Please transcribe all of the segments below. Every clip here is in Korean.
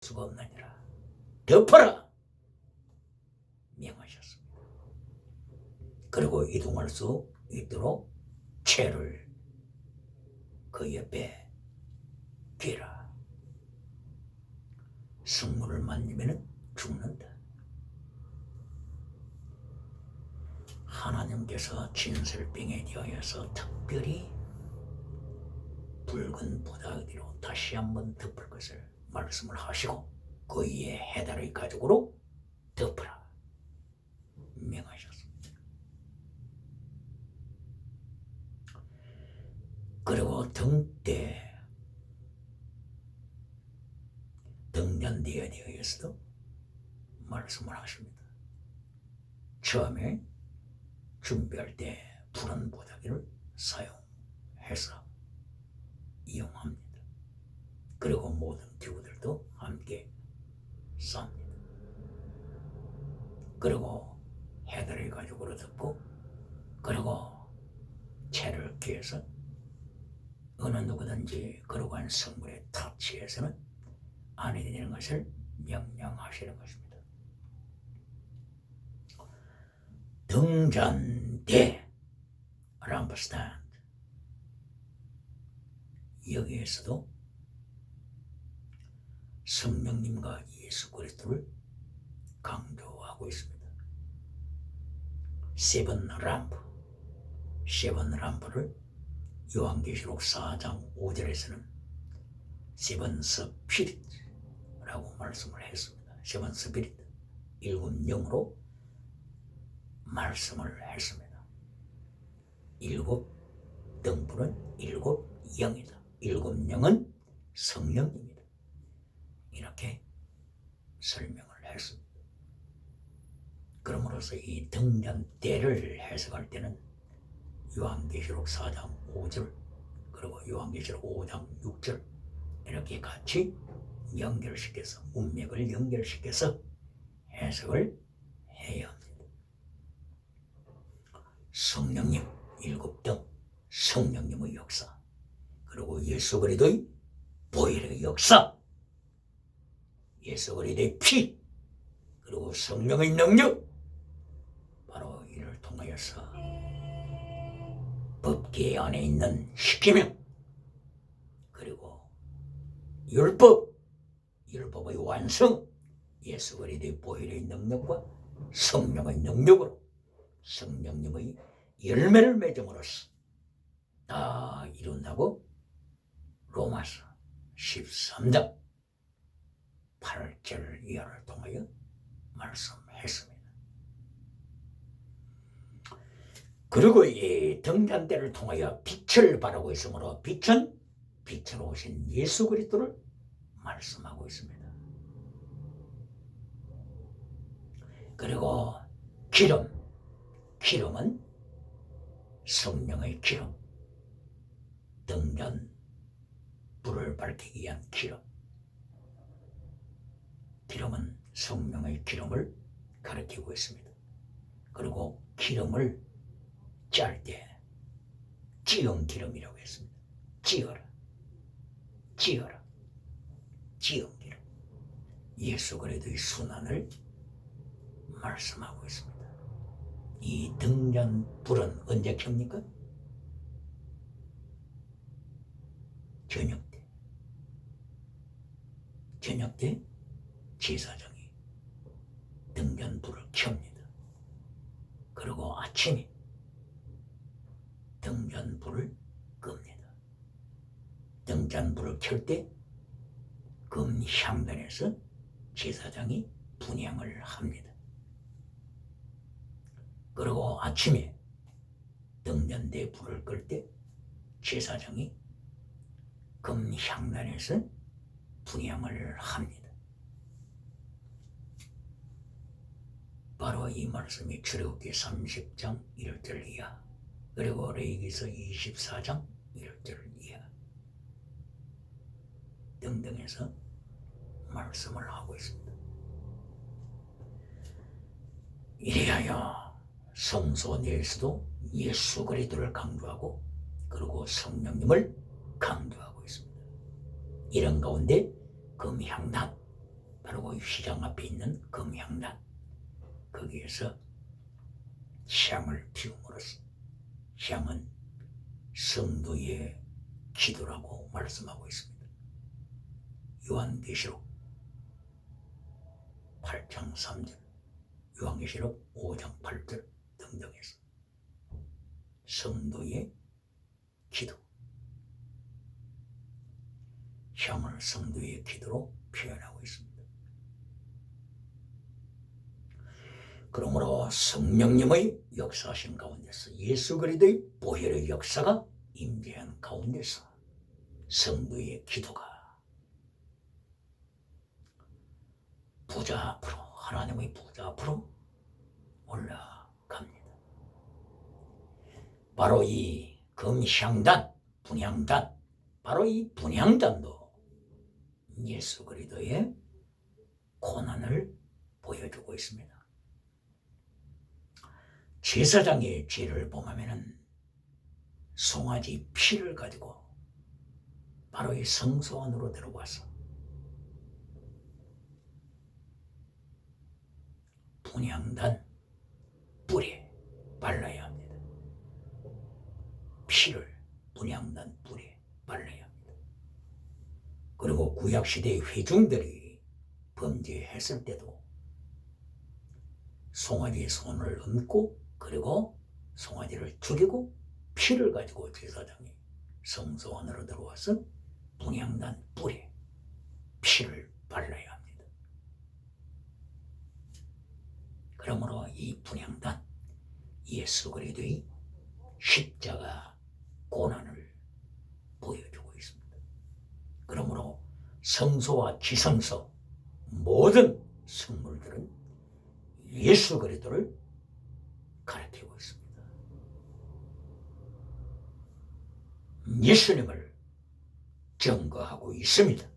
수가 없느니라. 덮어라 명하셨습니다. 그리고 이동할 수 있도록 채를 그 옆에 귀라. 성물을 만지면 죽는다. 하나님께서 진설병에 대하여서 특별히 붉은 보다기로 다시 한번 덮을 것을 말씀을 하시고 그 위에 해달의 가죽으로 덮으라 명하셨습니다. 그리고 등대 등잔대에 대해서도 말씀을 하십니다. 처음에 준비할 때 푸른 보다기를 사용해서 이용합니다. 그리고 모든 기구들도 함께 쌉니다. 그리고 해달의 가죽으로 덮고 그리고 채를 끼워서 어느 누구든지 그러한 성물에 터치해서는 안 되는 것을 명령하시는 것입니다. 등잔대 람프스탠드 여기에서도 성령님과 예수 그리스도를 강조하고 있습니다. 세븐 람프를 요한계시록 4장 5절에서는 세븐 스피릿라고 말씀을 했습니다. 세븐 스피릿 일곱 영으로 말씀을 했습니다. 일곱 등불은 일곱 영이다. 일곱 영은 성령입니다. 이렇게 설명을 했습니다. 그러므로서 이 등잔대를 해석할 때는 요한계시록 4장 5절 그리고 요한계시록 5장 6절 이렇게 같이 연결시켜서 문맥을 연결시켜서 해석을 해야 합니다. 성령님 일곱 등 성령님의 역사 그리고 예수 그리스도의 보혈의 역사 예수 그리스도의 피 그리고 성령의 능력 바로 이를 통하여서 법계 안에 있는 십계명 그리고 율법의 완성 예수 그리스도의 보혈의 능력과 성령의 능력으로 성령님의 열매를 맺음으로써 다 이룬다고 로마서 13장 8절 이하를 통하여 말씀했습니다. 그리고 이 등잔대를 통하여 빛을 발하고 있으므로 빛은 빛으로 오신 예수 그리스도를 말씀하고 있습니다. 그리고 기름은 성령의 기름 등잔 불을 밝히기 위한 기름은 성령의 기름을 가리키고 있습니다. 그리고 기름을 짤 때 찌은 기름이라고 했습니다. 찌은 기름 예수 그리스도의 순환을 말씀하고 있습니다. 이 등잔 불은 언제 켭니까? 저녁 때 제사장이 등잔 불을 켭니다. 그리고 아침에 등잔 불을 끕니다. 등잔 불을 켤 때 금 향단에서 제사장이 분향을 합니다. 그리고 아침에 등잔대 불을 끌 때 제사장이 금 향단에서 분향을 합니다. 바로 이 말씀이 출애굽기 30장 1절 이하 그리고 레위기서 24장 1절 이하 등등에서 말씀을 하고 있습니다. 이래하여 성소 내에서도 예수 그리스도를 강조하고 그리고 성령님을 강조하고 있습니다. 이런 가운데 금향단 바로 휘장 앞에 있는 금향단, 거기에서 향을 피움으로써, 향은 성도의 기도라고 말씀하고 있습니다. 요한계시록 8장 3절, 요한계시록 5장 8절 등등에서 성도의 기도, 향을 성도의 기도로 표현하고 있습니다. 그러므로 성령님의 역사하신 가운데서, 예수 그리스도의 보혈의 역사가 임재한 가운데서 성도의 기도가 부자 앞으로, 하나님의 부자 앞으로 올라갑니다. 바로 이 금향단, 분향단, 바로 이 분향단도 예수 그리스도의 고난을 보여주고 있습니다. 제사장의 죄를 범하면은 송아지 피를 가지고 바로 이 성소 안으로 들어와서 분향단 뿔에 발라야 합니다. 피를 분향단 뿔에 발라야 합니다. 그리고 구약시대의 회중들이 범죄했을 때도 송아지의 손을 얹고, 그리고 송아지를 죽이고 피를 가지고 제사장이 성소 안으로 들어와서 분향단 뿔에 피를 발라야 합니다. 그러므로 이 분향단, 예수 그리스도의 십자가 고난을 보여주고 있습니다. 그러므로 성소와 지성소, 모든 성물들은 예수 그리스도를 가리키고 있습니다. 예수님을 증거하고 있습니다.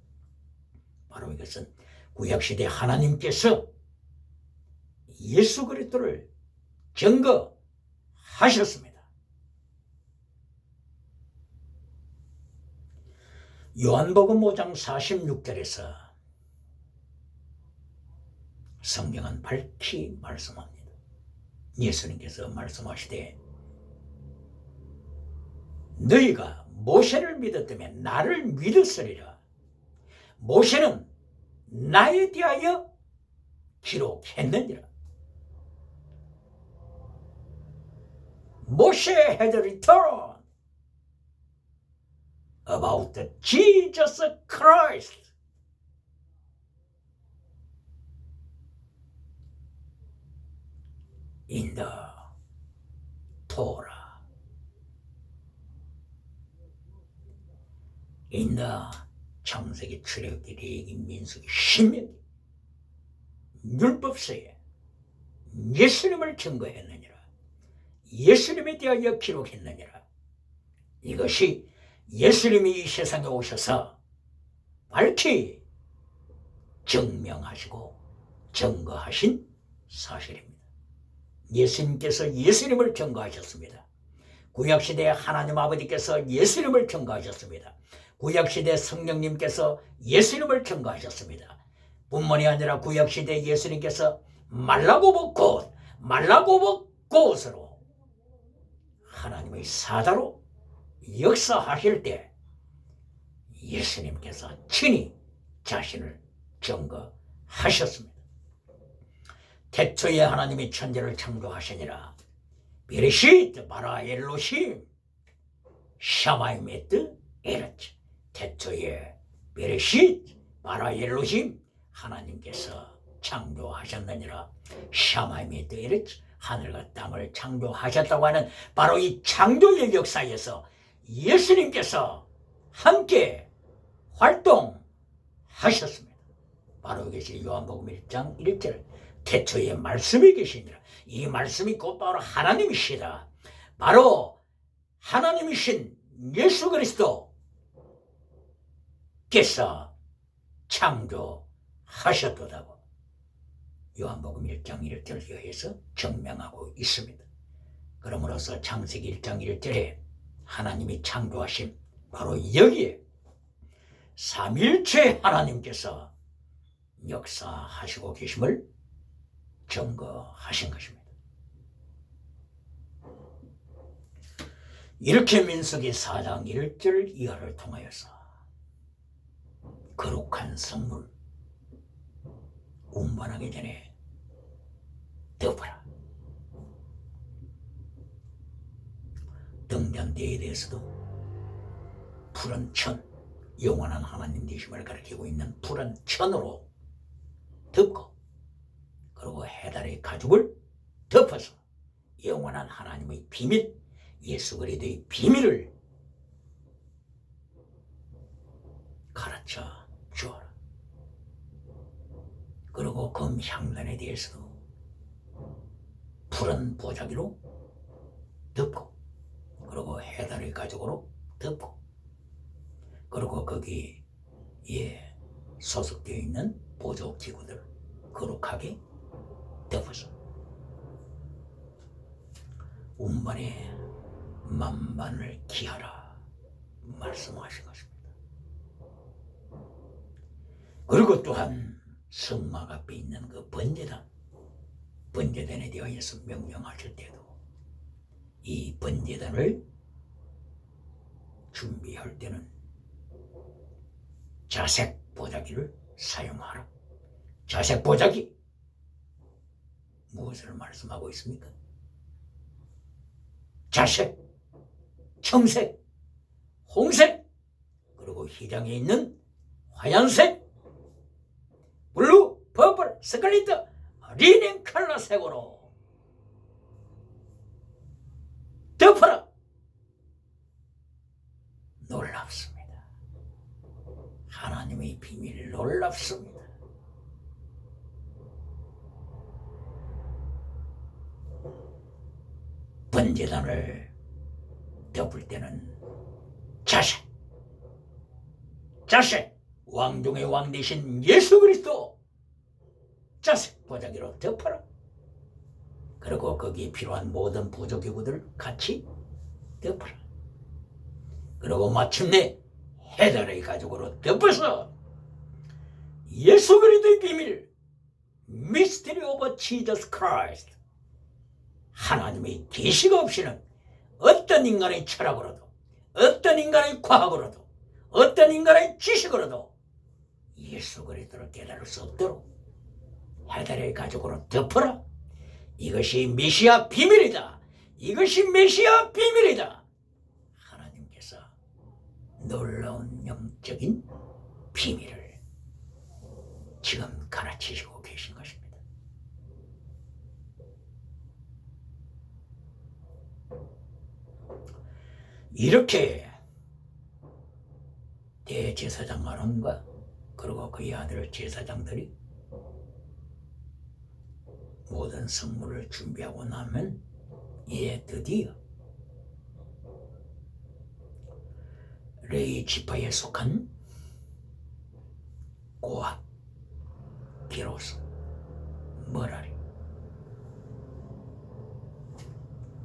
바로 이것은 구약시대 하나님께서 예수 그리스도를 증거하셨습니다. 요한복음 5장 46절에서 성경은 밝히 말씀합니다. 예수님께서 말씀하시되 너희가 모세를 믿었다면 나를 믿었으리라. 모세는 나에 대하여 기록했느니라. Moshe had written about the Jesus Christ. In the Torah, in the 창세기, 출애굽기, 레위기, 민수기, 신명기, 율법서에 예수님을 증거했느니라. 예수님에 대하여 기록했느니라. 이것이 예수님이 이 세상에 오셔서 밝히 증명하시고 증거하신 사실입니다. 예수님께서 예수님을 증거하셨습니다. 구약시대 하나님 아버지께서 예수님을 증거하셨습니다. 구약시대 성령님께서 예수님을 증거하셨습니다. 뿐만이 아니라 구약시대 예수님께서 말라고복 곳으로 하나님의 사자로 역사하실 때 예수님께서 친히 자신을 증거하셨습니다. 태초에 하나님이 천지를 창조하시니라. 베레시트 바라 엘로힘 샤마이메트 에르츠. 태초에 베레시트 바라 엘로힘 하나님께서 창조하셨느니라. 샤마이메트 에르츠 하늘과 땅을 창조하셨다고 하는 바로 이 창조의 역사에서 예수님께서 함께 활동하셨습니다. 바로 이것이 요한복음 1장 1절 태초에 말씀이 계시니라. 이 말씀이 곧바로 하나님이시다. 바로 하나님이신 예수 그리스도께서 창조하셨다고 요한복음 1장 1절에 의해서 증명하고 있습니다. 그러므로서 창세기 1장 1절에 하나님이 창조하신 바로 여기에 삼일체 하나님께서 역사하시고 계심을 증거하신 것입니다. 이렇게 민수기 4장 1절 이하를 통하여서 거룩한 성물 운반하기 전에 덮어라. 등잔대에 대해서도 푸른 천, 영원한 하나님 되심을 가리키고 있는 푸른 천으로 덮고, 그리고 해달의 가죽을 덮어서 영원한 하나님의 비밀, 예수 그리스도의 비밀을 가르쳐 주어라. 그리고 금향단에 대해서도 푸른 보자기로 덮고, 그리고 해달의 가죽으로 덮고, 그리고 거기에 소속되어 있는 보조기구들 거룩하게 덮어서 운반에 만반을 기하라 말씀하신 것입니다. 그리고 또한 성막 앞에 있는 그 번제단에 대하여서 명령하실 때도 이 번제단을 준비할 때는 자색 보자기를 사용하라. 자색 보자기 무엇을 말씀하고 있습니까? 자색, 청색, 홍색, 그리고 휘장에 있는 화얀색, 블루, 퍼플, 스칼리트, 리넨 컬러색으로 덮어라. 놀랍습니다. 하나님의 비밀 놀랍습니다. 번제단을 덮을 때는 자색, 왕 중의 왕 되신 예수 그리스도 자색 보자기로 덮어라. 그리고 거기에 필요한 모든 보조기구들 같이 덮어라. 그리고 마침내 해달의 가죽으로 덮어서 예수 그리스도의 비밀, 미스터리 오브 지저스 크라이스트, 하나님의 계시가 없이는 어떤 인간의 철학으로도, 어떤 인간의 과학으로도, 어떤 인간의 지식으로도 예수 그리스도를 깨달을 수 없도록 해달의 가죽으로 덮어라. 이것이 메시아 비밀이다. 이것이 메시아 비밀이다. 하나님께서 놀라운 영적인 비밀을 지금 가르치시고 계신 것입니다. 이렇게 대제사장 아론과 그리고 그의 아들 제사장들이 모든 성물을 준비하고 나면 드디어 레위 지파에 속한 고핫, 비로소 머라리,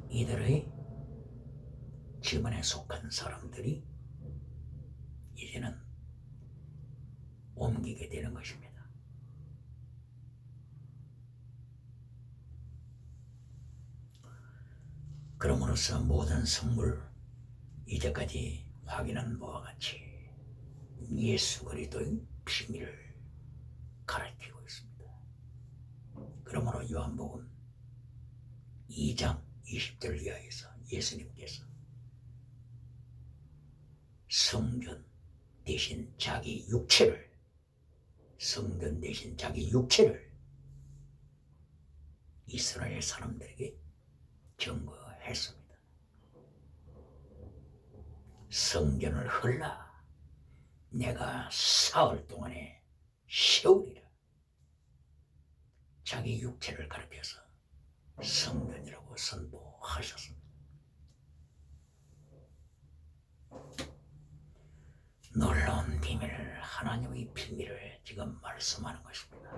이들의 지문에 속한 사람들이 이제는 옮기게 되는 것입니다. 그럼으로써 모든 성물, 이제까지 확인한 바와 같이 예수 그리스도의 비밀을 가르치고 있습니다. 그러므로 요한복음 2장 20절 이하에서 예수님께서 성전 대신 자기 육체를, 성전 대신 자기 육체를 이스라엘 사람들에게 증거했습니다. 성전을 헐라 내가 사흘 동안에 세우리라. 자기 육체를 가리켜서 성전이라고 선포하셨습니다. 놀라운 비밀을, 하나님의 비밀을 지금 말씀하는 것입니다.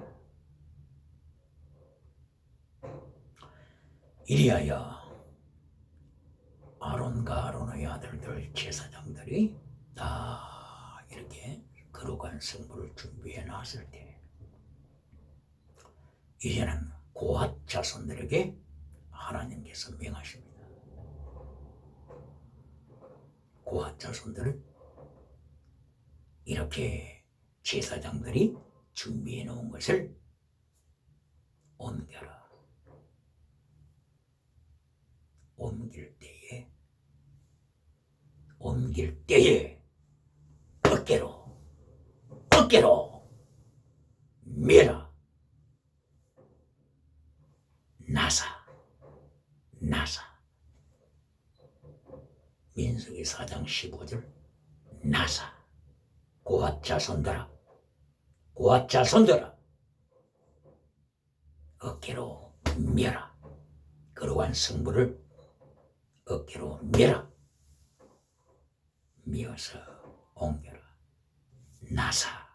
이리하여 아론과 아론의 아들들 제사장들이 다 이렇게 거룩한 성물을 준비해 놨을 때 이제는 고핫 자손들에게 하나님께서 명하십니다. 고핫 자손들은 이렇게 제사장들이 준비해 놓은 것을 옮겨라. 옮길 때에 어깨로 메라. 나사. 민수기 4장 15절 나사. 고핫 자손들아 어깨로 메라. 거룩한 성부를 어깨로 메라. 미어서 옮겨라. 나사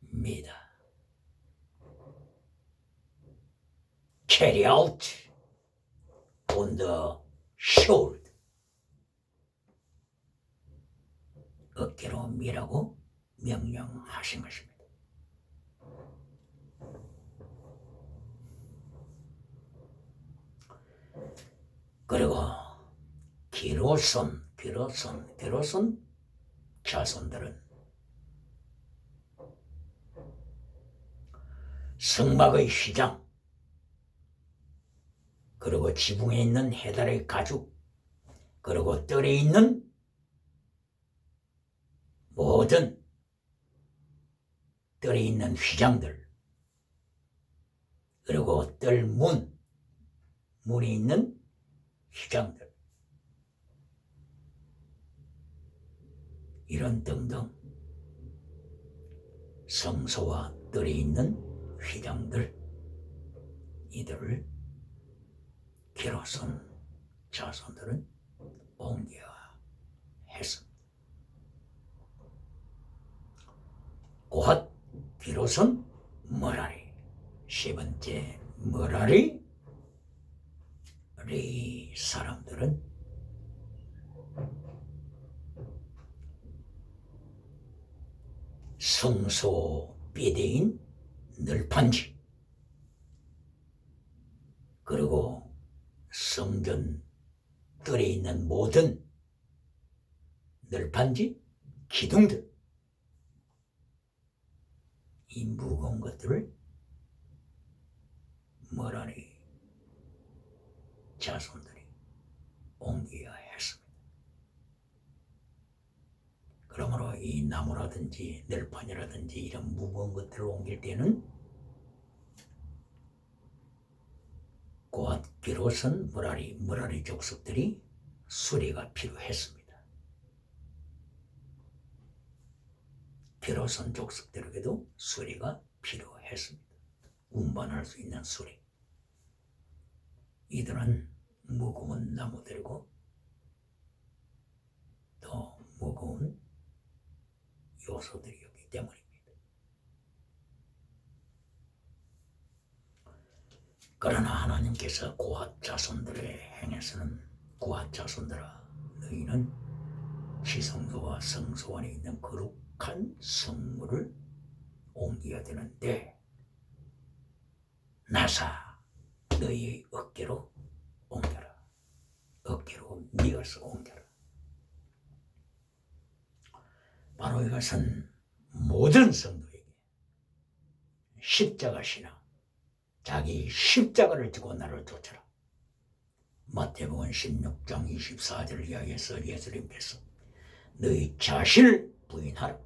미다. Carry out on the shoulder. 어깨로 미라고 명령하신 것입니다. 그리고 기로손 자손들은 성막의 휘장, 그리고 지붕에 있는 해달의 가죽, 그리고 뜰에 있는 모든 뜰에 있는 휘장들, 그리고 뜰 문에 있는 휘장들, 이런 등등 성소와 뜰에 있는 휘장들, 이들을 기로손 자손들은 옮겨야 했습니다. 고핫 기로손 머라리. 세 번째 머라리 레위 사람들은 성소 삐대인 널판지, 그리고 성전 뜰에 있는 모든 널판지, 기둥들, 이 무거운 것들을 머라리 자손들이 옮겨야 했습니다. 그러므로 이 나무라든지 널판이라든지 이런 무거운 것들을 옮길 때는 고핫 기로손 머라리 족속들이 수리가 필요했습니다. 기로손 족속들에게도 수리가 필요했습니다. 운반할 수 있는 수리. 이들은 무거운 나무들이고 더 무거운 요소들이었기 때문입니다. 그러나 하나님께서 고핫 자손들의 행에서는 고핫 자손들아, 너희는 지성소와 성소 안에 있는 거룩한 성물을 옮겨야 되는데 나사, 너희의 어깨로 옮겨라. 어깨로 미어서 옮겨라. 바로 이것은 모든 성도에게 십자가 신앙, 자기 십자가를 지고 나를 쫓아라. 마태복음 16장 24절을 이야기해서 예수님께서 너희 자신을 부인하라.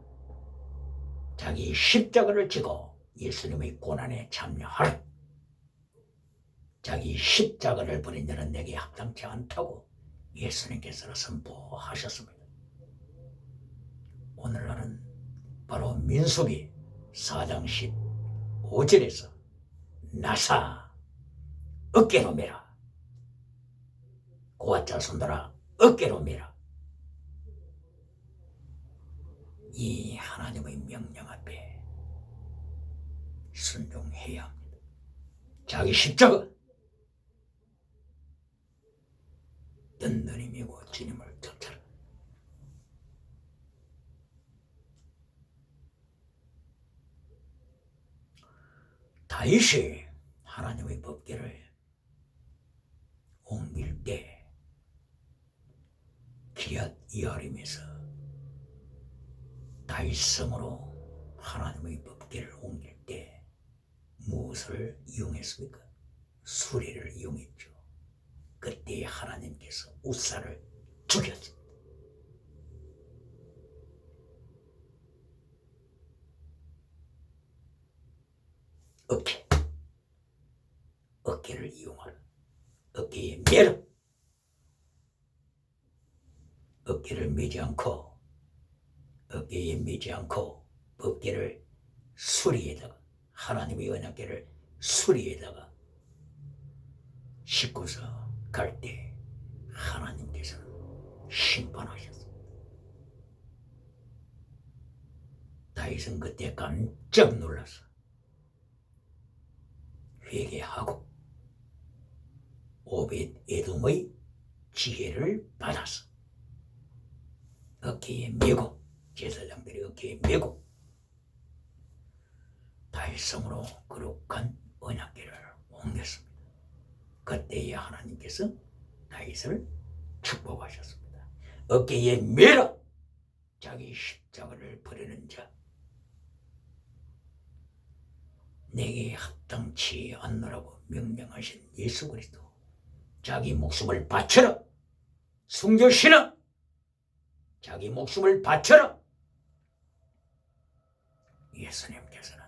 자기 십자가를 지고 예수님의 고난에 참여하라. 자기 십자가를 버린 자는 내게 합당치 않다고 예수님께서 선포하셨습니다. 오늘날은 바로 민수기 4장 15절에서 나사, 어깨로 메라. 고핫 자손들아, 어깨로 메라. 이 하나님의 명령 앞에 순종해야 합니다. 자기 십자가 든든히 메고 주님을 쫓아라. 다윗이 하나님의 법궤를 옮길 때 기럇 여아림에서 다윗 성으로 하나님의 법궤를 옮길 때 무엇을 이용했습니까? 수레를 이용했죠. 그때 하나님께서 우사를 죽였습니다. 어깨를 이용하라. 어깨에 매라. 어깨를 매지 않고 어깨에 매지 않고 법궤를 수리에다가 하나님의 언약궤를 수리에다가 싣고서 갈 때 하나님께서는 심판하셨습니다. 다윗은 그때 깜짝 놀라서 회개하고 오벳 에돔의 지혜를 받아서 어깨에 메고 제사장들이 어깨에 메고 다윗 성으로 거룩한 언약궤를 옮겼습니다. 그때에 하나님께서 다윗을 축복하셨습니다. 어깨에 메라. 자기 십자가를 버리는 자, 내게 합당치 않노라고 명령하신 예수 그리스도, 자기 목숨을 바쳐라. 순교신앙, 자기 목숨을 바쳐라. 예수님께서는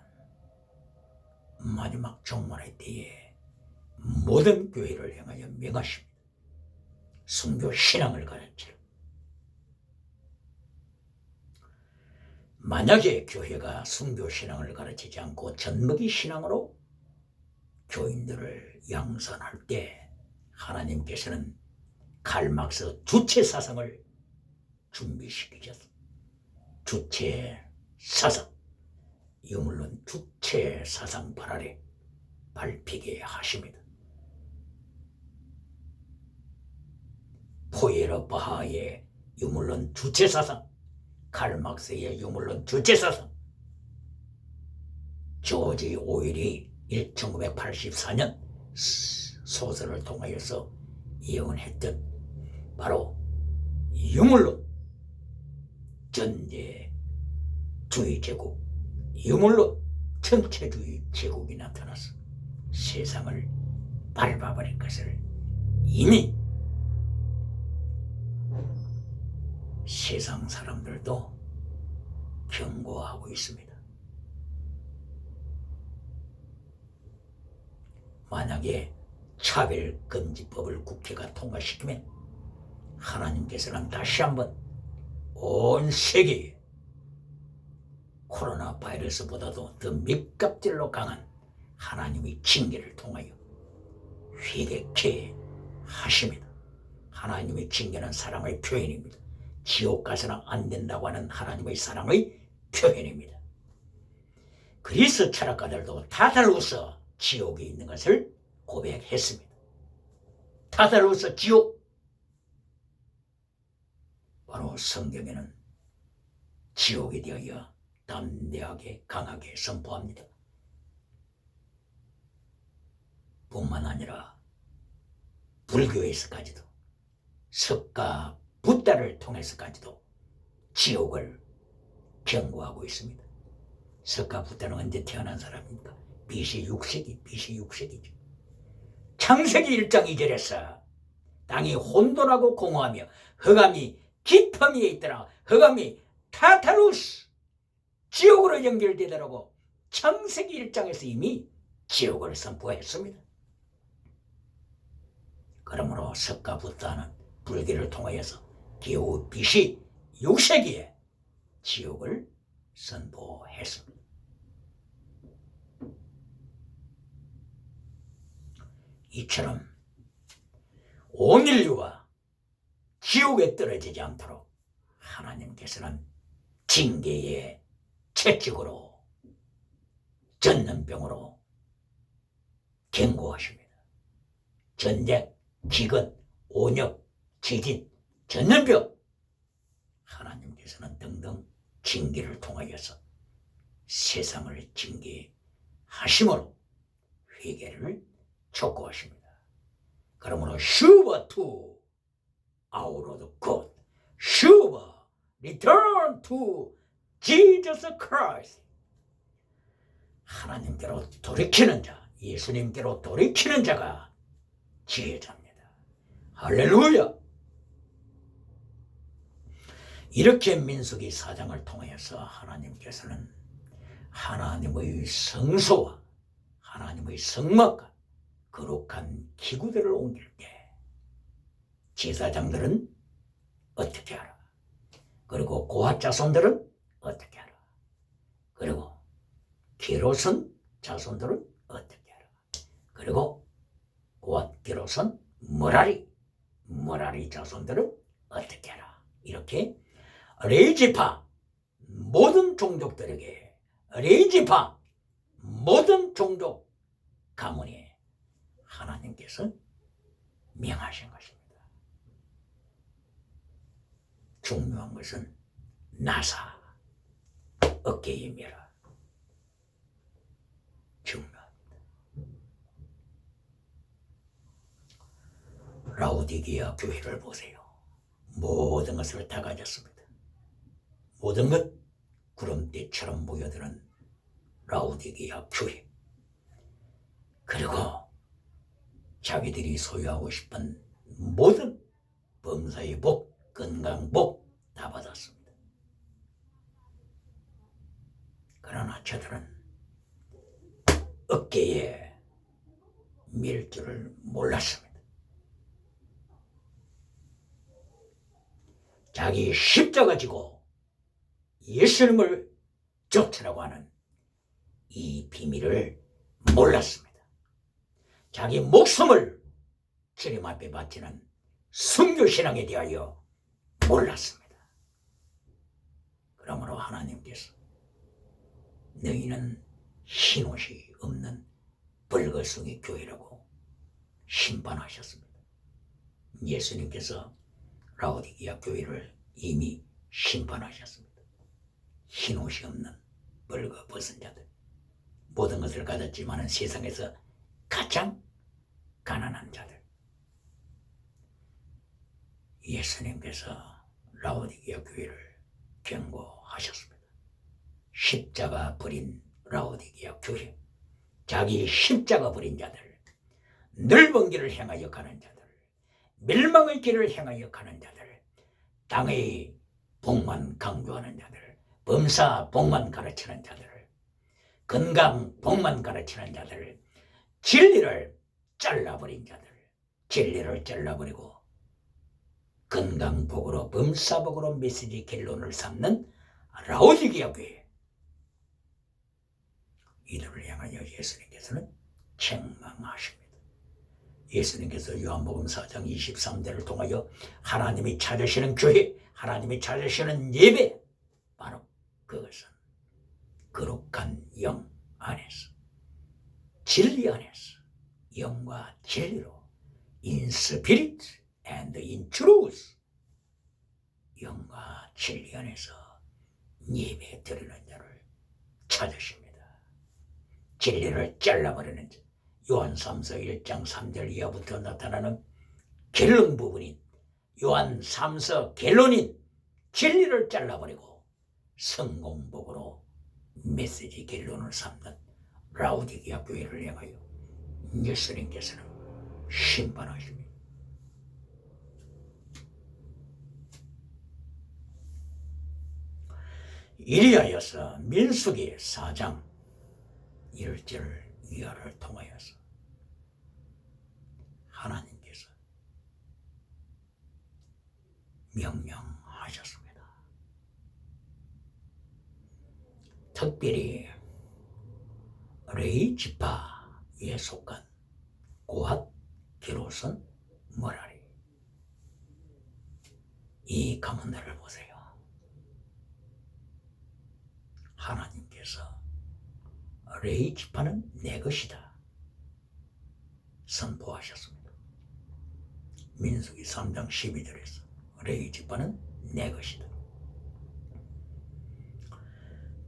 마지막 종말의 때에 모든 교회를 향하여 명하십니다. 순교신앙을 가르치라. 만약에 교회가 순교신앙을 가르치지 않고 젖먹이 신앙으로 교인들을 양산할 때 하나님께서는 칼막스 주체사상을 준비시키셨습니다. 주체사상, 유물론 주체사상 발 아래 밟히게 하십니다. 포에르 바하의 유물론 주체사상, 칼막스의 유물론 주체사상, 조지 오일이 1984년 소설을 통하여서 예언했던 바로 유물론 전제주의 제국, 유물론 전체주의 제국이 나타나서 세상을 밟아버릴 것을 이미 세상 사람들도 경고하고 있습니다. 만약에 차별금지법을 국회가 통과시키면 하나님께서는 다시 한번 온 세계에 코로나 바이러스보다도 더 몇 값들로 강한 하나님의 징계를 통하여 회개케 하십니다. 하나님의 징계는 사랑의 표현입니다. 지옥 가서는 안 된다고 하는 하나님의 사랑의 표현입니다. 그리스 철학가들도 다달루서 지옥에 있는 것을 고백했습니다. 다달루서 지옥, 바로 성경에는 지옥에 대하여 담대하게 강하게 선포합니다. 뿐만 아니라 불교에서까지도 석가 붓다를 통해서까지도 지옥을 경고하고 있습니다. 석가 붓다는 언제 태어난 사람입니까? BC 6세기죠. 창세기 1장 2절에서 땅이 혼돈하고 공허하며 흑암이 깊음 위에 있더라. 흑암이 타타루스, 지옥으로 연결되더라고 창세기 1장에서 이미 지옥을 선포했습니다. 그러므로 석가 붓다는 불교를 통하여서 겨우 BC 6세기에 지옥을 선포했습니다. 이처럼 온 인류가 지옥에 떨어지지 않도록 하나님께서는 징계의 채찍으로, 전염병으로 경고하십니다. 전쟁, 기근, 오염, 지진, 전염병, 하나님께서는 등등 징계를 통하여서 세상을 징계하심으로 회개를 촉구하십니다. 그러므로 sure to our Lord God, sure return to Jesus Christ. 하나님께로 돌이키는 자, 예수님께로 돌이키는 자가 지혜자입니다. 할렐루야! 이렇게 민수기 4장을 통해서 하나님께서는 하나님의 성소와 하나님의 성막과 거룩한 기구들을 옮길 때 제사장들은 어떻게 하라? 그리고 고핫 자손들은 어떻게 하라? 그리고 게롯은 자손들은 어떻게 하라? 그리고 고핫 게롯은 머라리 자손들은 어떻게 하라? 이렇게 레위지파 모든 종족들에게 레위지파 모든 종족 가문에 하나님께서 명하신 것입니다. 중요한 것은 나사 어깨에 메라. 중요합니다. 라오디게아 교회를 보세요. 모든 것을 다 가졌습니다. 모든 것 구름대처럼 모여드는 라오디게아 교회. 그리고 자기들이 소유하고 싶은 모든 범사의 복, 건강복 다 받았습니다. 그러나 저들은 어깨에 밀 줄을 몰랐습니다. 자기 십자가 지고 예수님을 쫓으라고 하는 이 비밀을 몰랐습니다. 자기 목숨을 주님 앞에 바치는 순교신앙에 대하여 몰랐습니다. 그러므로 하나님께서 너희는 흰옷이 없는 벌거숭이 교회라고 심판하셨습니다. 예수님께서 라오디게아 교회를 이미 심판하셨습니다. 흰옷이 없는 벌거벗은 자들, 모든 것을 가졌지만 세상에서 가장 가난한 자들. 예수님께서 라오디게아 교회를 경고하셨습니다. 십자가 버린 라오디게아 교회, 자기 십자가 버린 자들, 넓은 길을 향하여 가는 자들, 멸망의 길을 향하여 가는 자들, 땅의 복만 강조하는 자들, 범사 복만 가르치는 자들, 건강 복만 가르치는 자들, 진리를 잘라버린 자들, 진리를 잘라버리고 건강복으로 범사복으로 메시지 결론을 삼는 라오디게아 교회, 이들을 향하여 예수님께서는 책망하십니다. 예수님께서 요한복음 4장 23절을 통하여 하나님이 찾으시는 교회, 하나님이 찾으시는 예배, 바로 그것은 거룩한 영 안에서, 진리 안에서, 영과 진리로 in spirit and in truth, 영과 진리 안에서 예배 드리는 자를 찾으십니다. 진리를 잘라버리는 자, 요한 3서 1장 3절 이하부터 나타나는 결론 부분인 요한 3서 결론인 진리를 잘라버리고 성공복으로 메시지 결론을 삼는 라오디게아 교회를 향하여 예수님께서는 심판하십니다. 이리하여서 민수기 4장 1절 이하를 통하여서 하나님께서 명령하셨습니다. 특별히 레위 지파에 속한 고핫, 게롯은, 머라리, 이 가문들을 보세요. 하나님께서 레위 지파는 내 것이다 선포하셨습니다. 민수기 3장 12절에서 레위 지파는 내 것이다.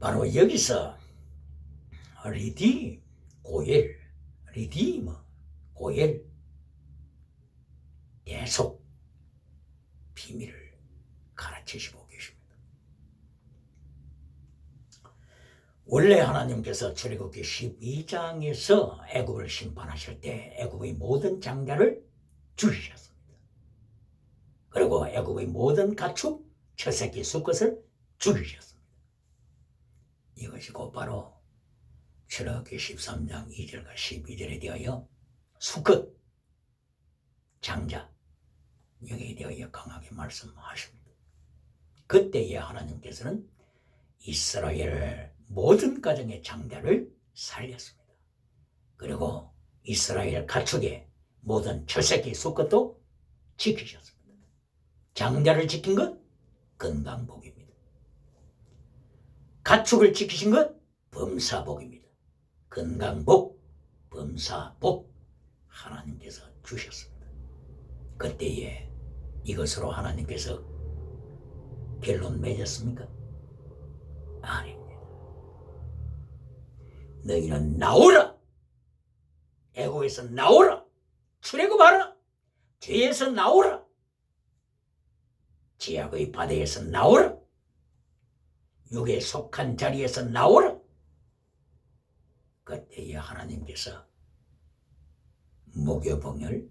바로 여기서 리디 고엘, 리디머, 고엘 계속 비밀을 가르치시고 계십니다. 원래 하나님께서 출애굽기 12장에서 애굽을 심판하실 때 애굽의 모든 장자를 죽이셨습니다. 그리고 애굽의 모든 가축, 첫 새끼 수컷을 죽이셨습니다. 이것이 곧바로 출애굽기 13장 2절과 12절에 대하여 수컷, 장자 여기에 대하여 강하게 말씀하십니다. 그때에 하나님께서는 이스라엘 모든 가정의 장자를 살렸습니다. 그리고 이스라엘 가축의 모든 첫 새끼 수컷도 지키셨습니다. 장자를 지킨 것 건강복입니다. 가축을 지키신 것 범사복입니다. 건강복, 범사복 하나님께서 주셨습니다. 그때에 이것으로 하나님께서 결론 맺었습니까? 아닙니다. 너희는 나오라! 애고에서 나오라! 출애굽하라! 죄에서 나오라! 죄악의 바다에서 나오라! 육에 속한 자리에서 나오라! 그때에 하나님께서 무교병을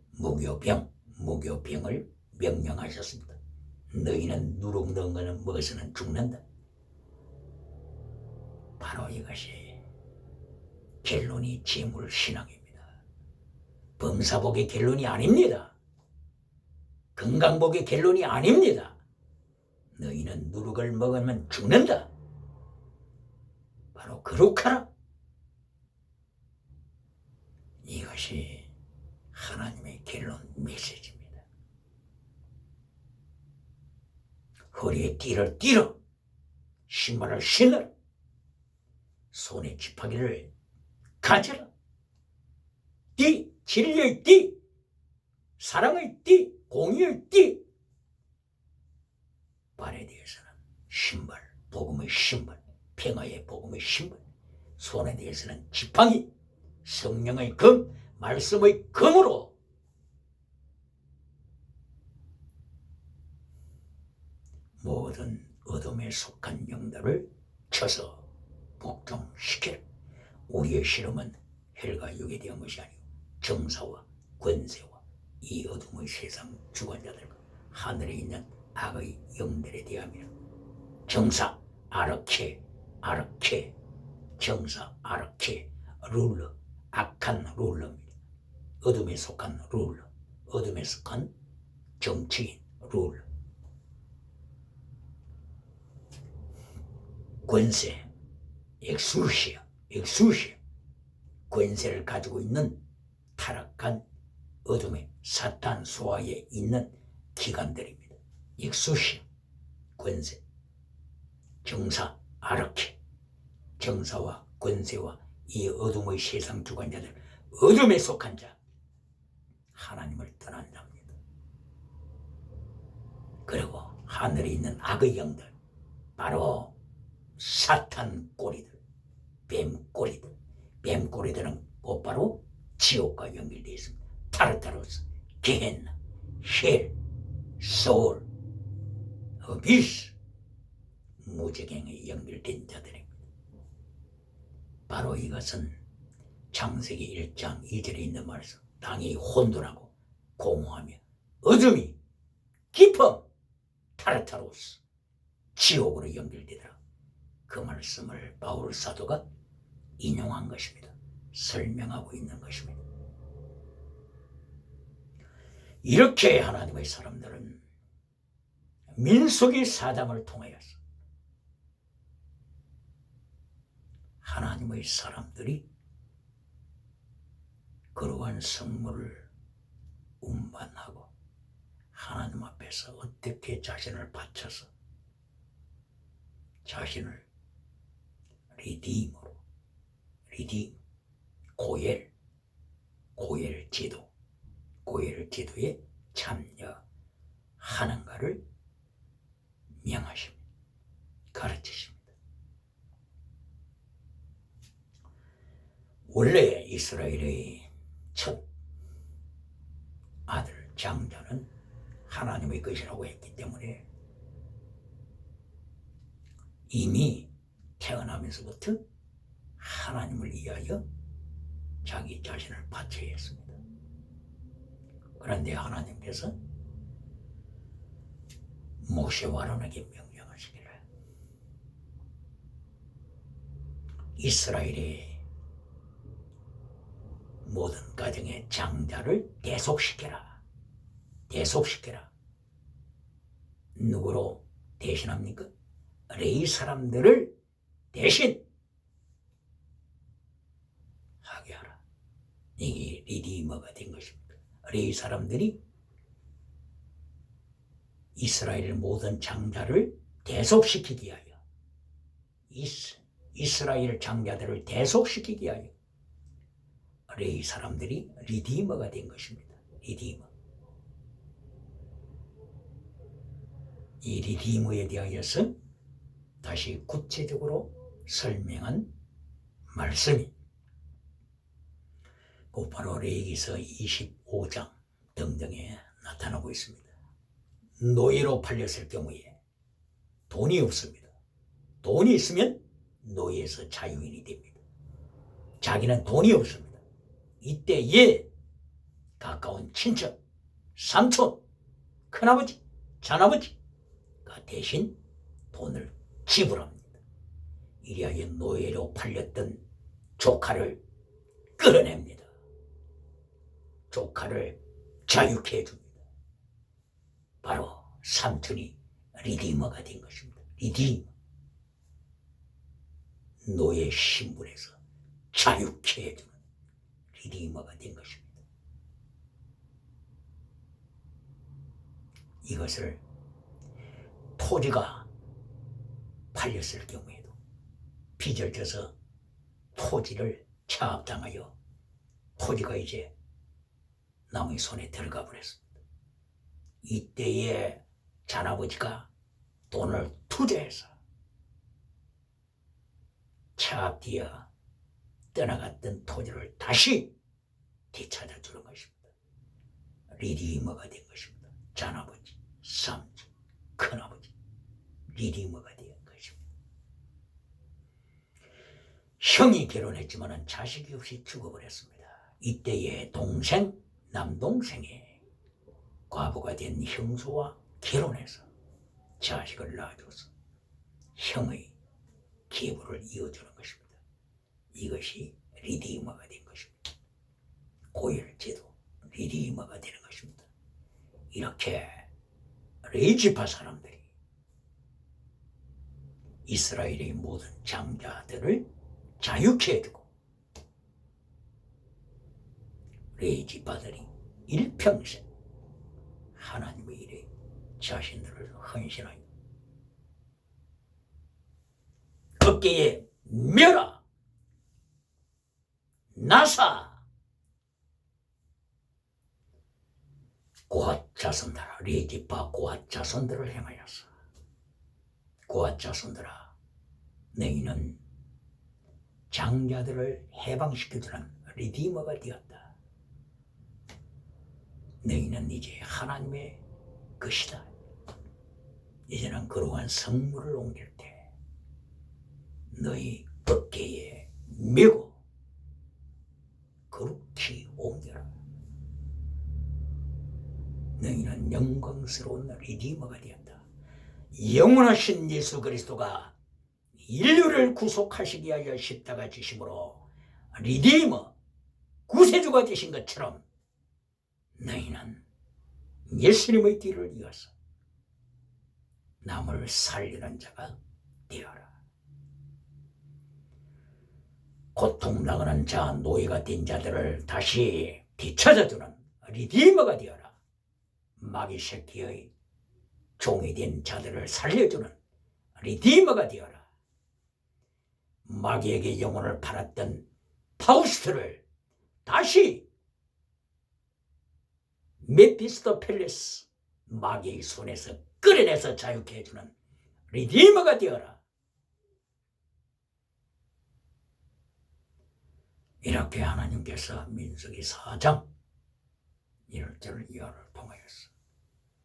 명령하셨습니다. 너희는 누룩 넣은 것은 먹어서는 죽는다. 바로 이것이 결론이 재물신앙입니다. 범사복의 결론이 아닙니다. 건강복의 결론이 아닙니다. 너희는 누룩을 먹으면 죽는다. 바로 거룩하라. 이것이 하나님의 결론 메시지입니다. 허리에 띠를 띠라. 신발을 신으라. 손에 지팡이를 가져라. 띠, 진리의 띠, 사랑의 띠, 공의의 띠. 발에 대해서는 신발, 복음의 신발, 평화의 복음의 신발. 손에 대해서는 지팡이, 성령의 금, 말씀의 금으로 모든 어둠에 속한 영들을 쳐서 복종시키라. 우리의 실험은 혈과 육에 대한 것이 아니고 정사와 권세와 이 어둠의 세상 주관자들과 하늘에 있는 악의 영들에 대함이라. 정사 아르케, 정사 아르케, 룰러, 악한 룰러입니다. 어둠에 속한 룰러, 어둠에 속한 정치인 룰러. 권세, 엑수시아, 권세를 가지고 있는 타락한 어둠의 사탄 소아에 있는 기관들입니다. 엑수시아, 권세, 정사, 아르케, 정사와 권세와 이 어둠의 세상 주관자들, 어둠에 속한 자, 하나님을 떠난 자입니다. 그리고 하늘에 있는 악의 영들, 바로 사탄 꼬리들, 뱀꼬리들은 곧바로 지옥과 연결되어 있습니다. 타르타로스, 게헨나, 헬, 소울, 어비스, 무저갱에 연결된 자들입니다. 바로 이것은 창세기 1장 2절에 있는 말씀, 땅이 혼돈하고 공허하며 어둠이 깊어 타르타로스, 지옥으로 연결되더라. 그 말씀을 바울 사도가 인용한 것입니다. 설명하고 있는 것입니다. 이렇게 하나님의 사람들은 민수기 4장을 통하여서 하나님의 사람들이 그러한 성물을 운반하고 하나님 앞에서 어떻게 자신을 바쳐서 자신을 리디머로, 고엘 제도에 참여하는가를 명하십니다. 가르치십니다. 원래 이스라엘의 첫 아들 장자는 하나님의 것이라고 했기 때문에 이미 태어나면서부터 하나님을 위하여 자기 자신을 바쳐야 했습니다. 그런데 하나님께서 모세와 아론에게 명령하시기를 이스라엘의 모든 가정의 장자를 대속시켜라. 대속시켜라. 누구로 대신합니까? 레위 사람들을 대신 하게 하라. 이게 리디머가 된 것입니다. 레위 사람들이 이스라엘 모든 장자를 대속시키기 위하여 이스라엘 장자들을 대속시키기 위하여 레위 사람들이 리디머가 된 것입니다. 리디머. 이 리디머에 대하여서 다시 구체적으로 설명한 말씀이 곧 바로 레위기서 25장 등등에 나타나고 있습니다. 노예로 팔렸을 경우에 돈이 없습니다. 돈이 있으면 노예에서 자유인이 됩니다. 자기는 돈이 없습니다. 이때에 가까운 친척, 삼촌, 큰아버지, 작아버지가 대신 돈을 지불합니다. 이리하여 노예로 팔렸던 조카를 끌어냅니다. 조카를 자유케 해줍니다. 바로 삼촌이 리디머가 된 것입니다. 리디머. 노예 신분에서 자유케 해주는 리디머가 된 것입니다. 이것을 토지가 팔렸을 경우에도 빚을 토지를 차압당하여 토지가 이제 남의 손에 들어가 버렸습니다. 이때에 잔아버지가 돈을 투자해서 차압되어 떠나갔던 토지를 다시 되찾아주는 것입니다. 리디머가 된 것입니다. 잔아버지, 삼촌, 큰아버지, 리디머가 된 것입니다. 형이 결혼했지만 자식이 없이 죽어버렸습니다. 이때에 동생, 남동생이 과부가 된 형수와 결혼해서 자식을 낳아줘서 형의 계보를 이어주는 것입니다. 이것이 리디머가 된 것입니다. 고혈제도 리디머가 되는 것입니다. 이렇게 레위지파 사람들이 이스라엘의 모든 장자들을 자유케 해주고 레위지파들이 일평생 하나님의 일에 자신들을 헌신하여 어깨에 멸하 나사 고핫 자손들아 레위지파 고핫 자손들을 행하였어. 고핫 자손들아 너희는 장자들을 해방시켜주는 리디머가 되었다. 너희는 이제 하나님의 것이다. 이제는 그러한 성물을 옮길 때 너희 어깨에 메고 거룩히 옮겨라. 너희는 영광스러운 리디머가 되었다. 영원하신 예수 그리스도가 인류를 구속하시기 위하여 십자가 지심으로 리디머, 구세주가 되신 것처럼 너희는 예수님의 뒤를 이어서 남을 살리는 자가 되어라. 고통당하는 자, 노예가 된 자들을 다시 되찾아주는 리디머가 되어라. 마귀 새끼의 종이 된 자들을 살려주는 리디머가 되어라. 마귀에게 영혼을 팔았던 파우스트를 다시 메피스토펠레스 마귀의 손에서 끌어내서 자유케 해주는 리디머가 되어라. 이렇게 하나님께서 민수기 4장 1절 이하를 통하여서